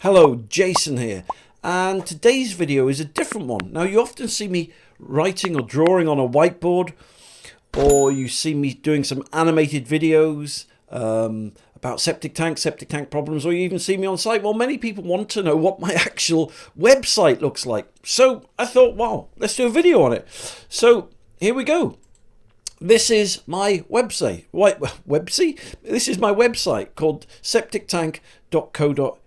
Hello, Jason here, and today's video is a different one. Now, you often see me writing or drawing on a whiteboard, or you see me doing some animated videos about septic tank problems, or you even see me on site. Well, many people want to know what my actual website looks like. So I thought, wow, let's do a video on it. So here we go. This is my website. This is my website called septictank.co.uk.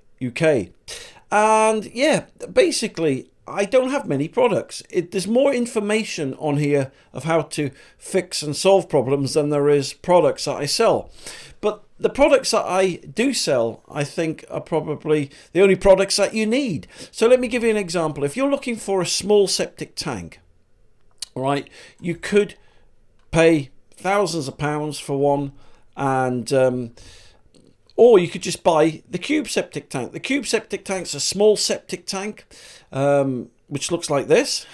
And yeah, basically, I don't have many products. There's more information on here of how to fix and solve problems than there is products that I sell. But the products that I do sell, I think, are probably the only products that you need. So let me give you an example. If you're looking for a small septic tank, all right, you could pay thousands of pounds for one, and or you could just buy the cube septic tank. The cube septic tank's a small septic tank which looks like this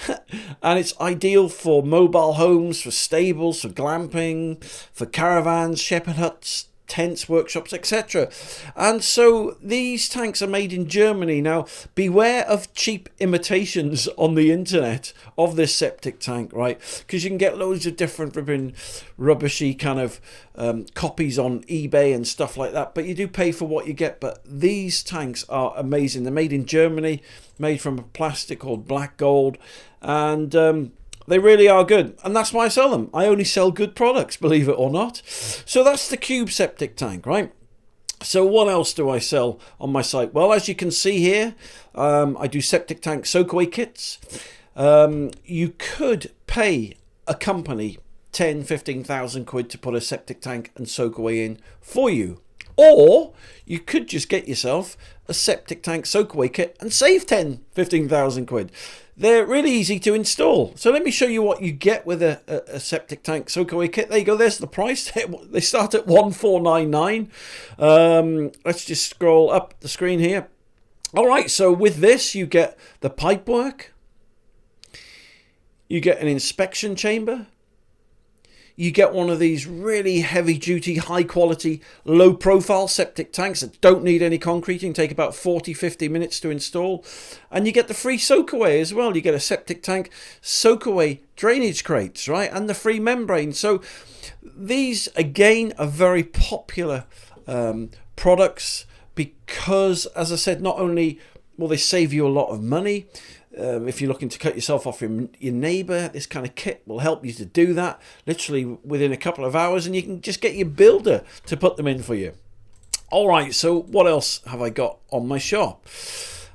and it's ideal for mobile homes, for stables, for glamping, for caravans, shepherd huts, tents, workshops, etc. And so these tanks are made in Germany. Now, beware of cheap imitations on the internet of this septic tank, right? Because you can get loads of different rubbishy kind of copies on eBay and stuff like that, but you do pay for what you get. But these tanks are amazing. They're made in Germany, made from a plastic called black gold, and they really are good, and that's why I sell them. I only sell good products, believe it or not. So that's the cube septic tank, right? So what else do I sell on my site? Well, as you can see here, I do septic tank Soakaway kits. You could pay a company 10-15,000 quid to put a septic tank and Soakaway in for you. Or you could just get yourself a septic tank Soakaway kit and save 10-15,000 quid. They're really easy to install. So let me show you what you get with a septic tank Soakaway kit. There you go. There's the price. They start at 1499. Let's just scroll up the screen here. All right. So with this, you get the pipework. You get an inspection chamber. You get one of these really heavy-duty, high-quality, low-profile septic tanks that don't need any concreting, take about 40-50 minutes to install. And you get the free Soakaway as well. You get a septic tank Soakaway drainage crates, right? And the free membrane. So these, again, are very popular products because, as I said, not only will they save you a lot of money, if you're looking to cut yourself off your neighbour, this kind of kit will help you to do that literally within a couple of hours, and you can just get your builder to put them in for you. All right, so what else have I got on my shop?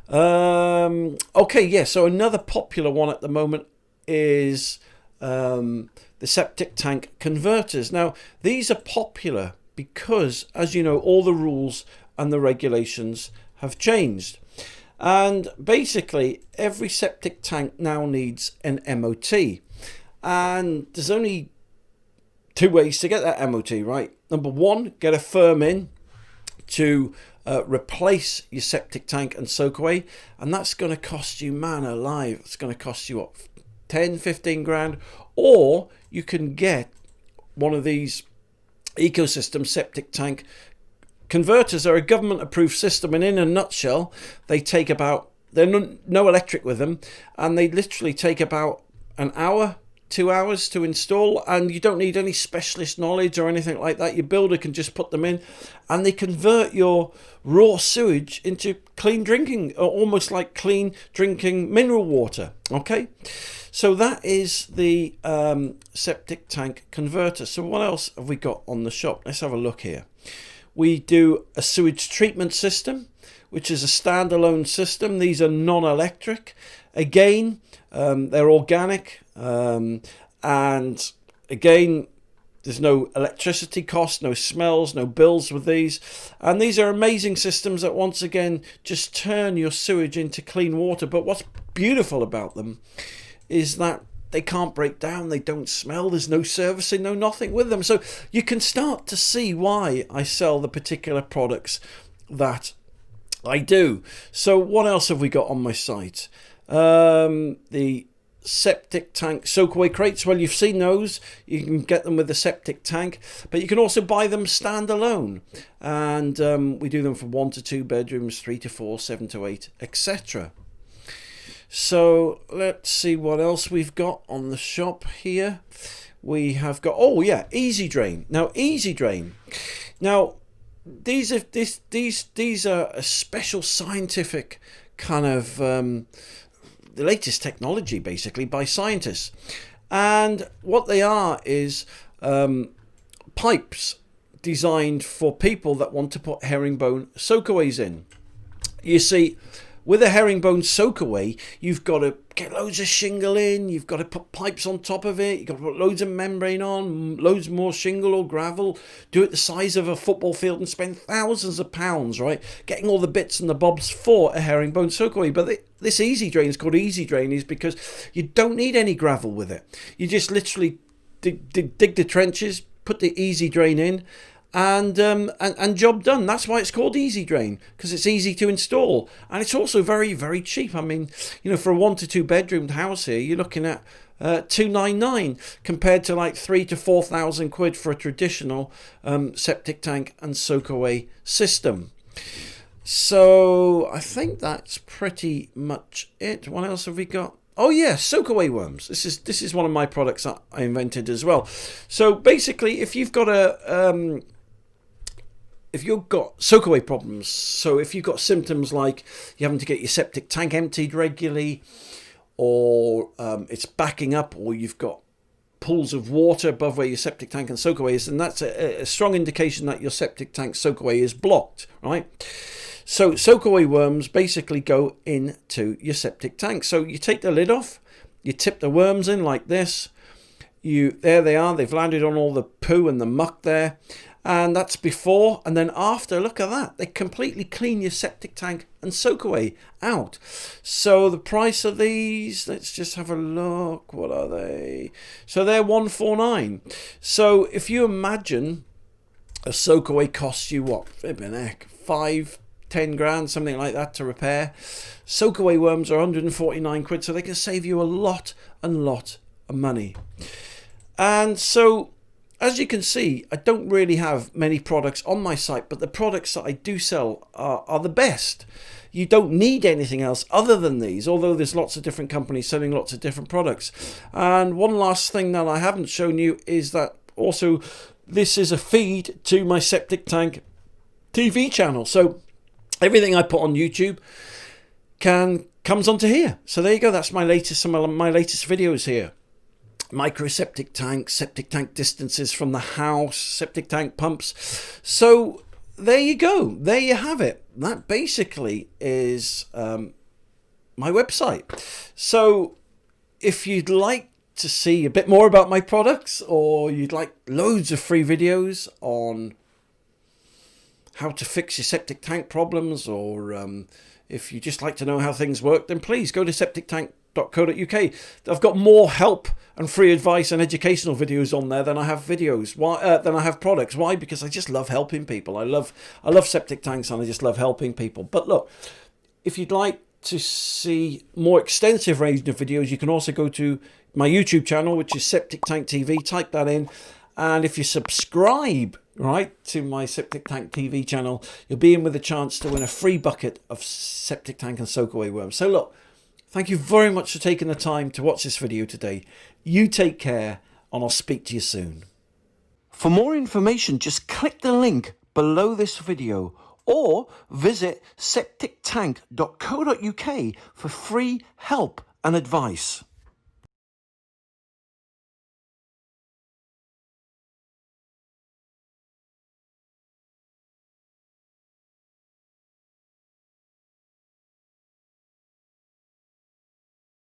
Okay, yeah, so another popular one at the moment is the septic tank converters. Now, these are popular because, as you know, all the rules and the regulations have changed. And basically, every septic tank now needs an MOT. And there's only two ways to get that MOT, right? Number one, get a firm in to replace your septic tank and Soakaway. And that's going to cost you, man alive, it's going to cost you, what, 10-15 grand? Or you can get one of these ecosystem septic tank converters. Are a government approved system, and in a nutshell, they take about, there's no electric with them, and they literally take about an hour, 2 hours to install, and you don't need any specialist knowledge or anything like that. Your builder can just put them in, and they convert your raw sewage into clean drinking, or almost like clean drinking mineral water. Okay, so that is the septic tank converter. So what else have we got on the shop? Let's have a look here. We do a sewage treatment system, which is a standalone system. These are non-electric. Again, they're organic. And again, there's no electricity cost, no smells, no bills with these. And these are amazing systems that, once again, just turn your sewage into clean water. But what's beautiful about them is that they can't break down, they don't smell, there's no servicing, no nothing with them. So you can start to see why I sell the particular products that I do. So what else have we got on my site? The septic tank soakaway crates. Well, you've seen those. You can get them with the septic tank, but you can also buy them standalone. And we do them for 1 to 2 bedrooms, 3 to 4, 7 to 8, etc. So let's see what else we've got on the shop here. We have got, oh yeah, Easy Drain. Now, Easy Drain. Now, these are a special scientific kind of the latest technology, basically, by scientists. And what they are is pipes designed for people that want to put herringbone soakaways in. You see, with a herringbone soakaway, you've got to get loads of shingle in, you've got to put pipes on top of it, you've got to put loads of membrane on, loads more shingle or gravel, do it the size of a football field and spend thousands of pounds, right, getting all the bits and the bobs for a herringbone soakaway. But this Easy Drain is called Easy Drain is because you don't need any gravel with it. You just literally dig the trenches, put the Easy Drain in, and job done. That's why it's called Easy Drain, because it's easy to install, and it's also very, very cheap. I mean, you know, for a 1 to 2 bedroom house here, you're looking at $299 compared to like 3,000 to 4,000 quid for a traditional septic tank and soakaway system. So I think that's pretty much it. What else have we got? Oh yeah, Soakaway worms. This is one of my products that I invented as well. So basically, if you've got soakaway problems, so if you've got symptoms like you're having to get your septic tank emptied regularly, or it's backing up, or you've got pools of water above where your septic tank and soakaway is, then that's a strong indication that your septic tank soakaway is blocked, right? So soakaway worms basically go into your septic tank. So you take the lid off, you tip the worms in like this. There they are. They've landed on all the poo and the muck there. And that's before, and then after, look at that. They completely clean your septic tank and soakaway out. So the price of these, let's just have a look. What are they? So they're $149. So if you imagine a soakaway costs you what? Flipping heck, 5-10 grand, something like that to repair. Soakaway worms are 149 quid, so they can save you a lot of money. And so, as you can see, I don't really have many products on my site, but the products that I do sell are the best. You don't need anything else other than these, although there's lots of different companies selling lots of different products. And one last thing that I haven't shown you is that also this is a feed to my septic tank TV channel. So everything I put on YouTube comes onto here. So there you go. That's some of my latest videos here. Micro septic tank distances from the house, septic tank pumps. So there you go. There you have it. That basically is my website. So if you'd like to see a bit more about my products, or you'd like loads of free videos on how to fix your septic tank problems, or if you just like to know how things work, then please go to septictank.co.uk. I've got more help and free advice and educational videos on there than I have videos. Than I have products. Why? Because I just love helping people. I love septic tanks, and I just love helping people. But look, if you'd like to see more extensive range of videos, you can also go to my YouTube channel, which is Septic Tank TV. Type that in, and if you subscribe to my Septic Tank TV channel, you'll be in with a chance to win a free bucket of septic tank and soakaway worms. So look, thank you very much for taking the time to watch this video today. You take care, and I'll speak to you soon. For more information, just click the link below this video, or visit septictank.co.uk for free help and advice.